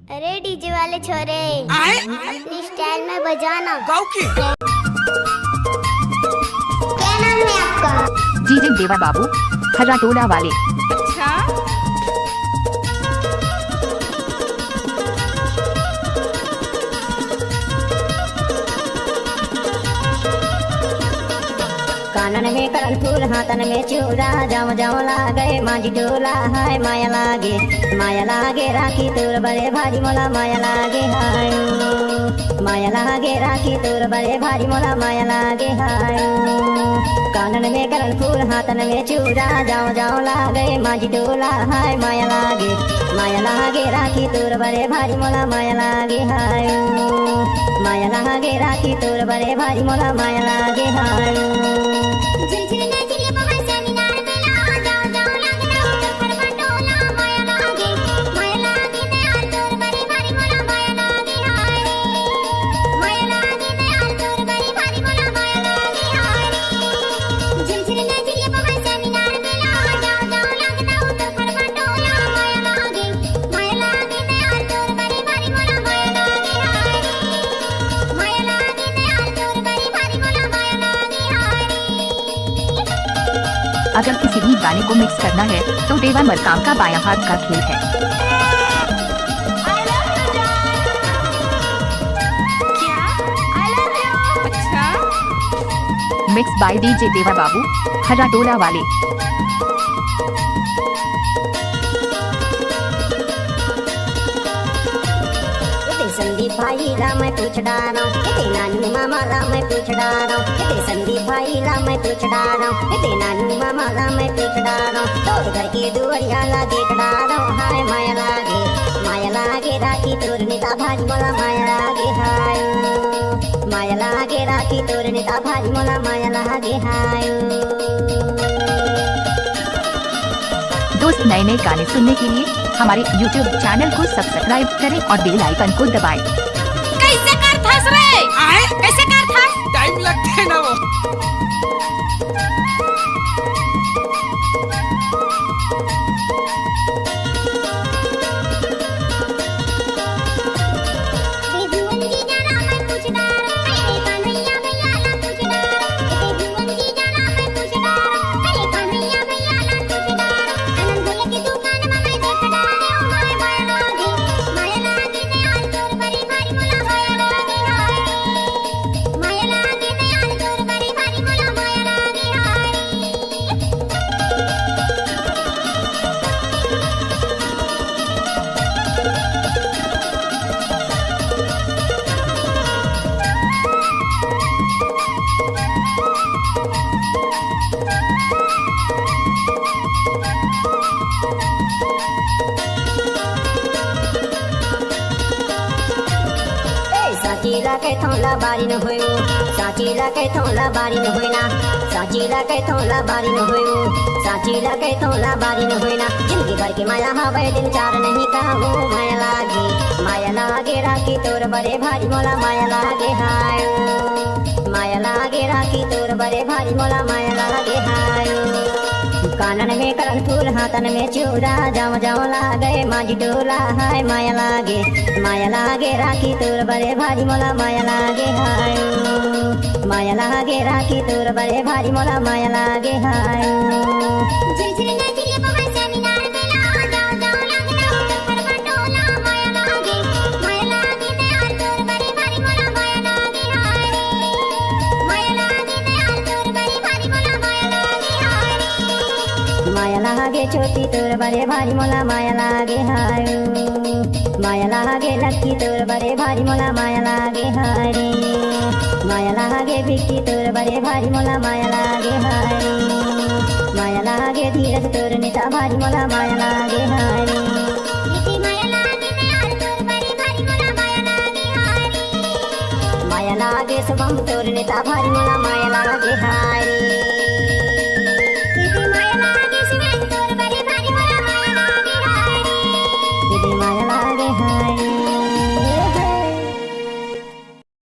अरे डीजे वाले छोरे आए अपनी स्टाइल में बजाना। गाँव की क्या नाम है आपका? डीजे देवा बाबू हरा टोला वाले। अच्छा कानन में करल फूल हाथन में चूड़ा जाम जाम लागे मांझी टोला हाय माया लागे राखी तोर बड़े भारी मोला माया लागे हाय माया लागे राखी तोर बड़े भारी मोला माया लागे हाय कानन में करल फूल हाथन में चूड़ा जाम जाम लागे मांझी टोला हाय माया लागे राखी तोर बड़े भारी मोला माया लागे हाय माया लागे राखी तोर बड़े भारी मोला माया लागे हाय। अगर किसी भी गाने को मिक्स करना है तो देवा मरकाम का बायां हाथ का खेल है। अच्छा मिक्स बाय डीजे देवा बाबू हरा टोला वाले। संदीप भाई ला मैं पूछ डारा नानू मामा ला मैं पूछ डारा संदीप भाई ला मैं पूछ डारा नानू मामा ला मैं पूछ डारा तो घर के दुआरिया ला देख डारा हाय माया लागे राखी तोर नेता भारी मोला माया लागे हाय माया लागे राखी तोर नेता भारी मोला माया लागे हाय। दोस्त नए नए गाने सुनने के लिए हमारे YouTube चैनल को सब्सक्राइब करें और बेल आइकन को दबाएं। कैसे कर थस रे आए कैसे कर थस टाइम लगते है ना वो साचीला के थोला बारी न होयो साचीला के थोला बारी न होइना साचीला के थोला बारी न होयो साचीला के थोला बारी न होइना जिंदगी भर के माया हवे दिन चार नहीं कहूँ माया लागे राखी तोर बड़े भारी मोला माया लागे हाय माया लागे राखी तोर बड़े भारी मोला माया लागे हाय कानन में करल फूल हाथन में चूड़ा जाम जाम लागे मांझी टोला हाय माया लागे राखी तोर बड़े भारी मोला माया लागे हाय माया लागे राखी तोर बड़े भारी मोला माया लागे हाय। माया लागे छोटी तोर बड़े भारी मोला माया लागे हाय माया लागे लक्की तोर बड़े भारी मोला माया लागे हाय माया लागे भिक्की तोर बड़े भारी मोला माया लागे हाय माया लागे धीरज तोर नेता भारी मोला माया लागे हाय माया लागे शुभम तोर नेता भारी मोला माया लागे हाय।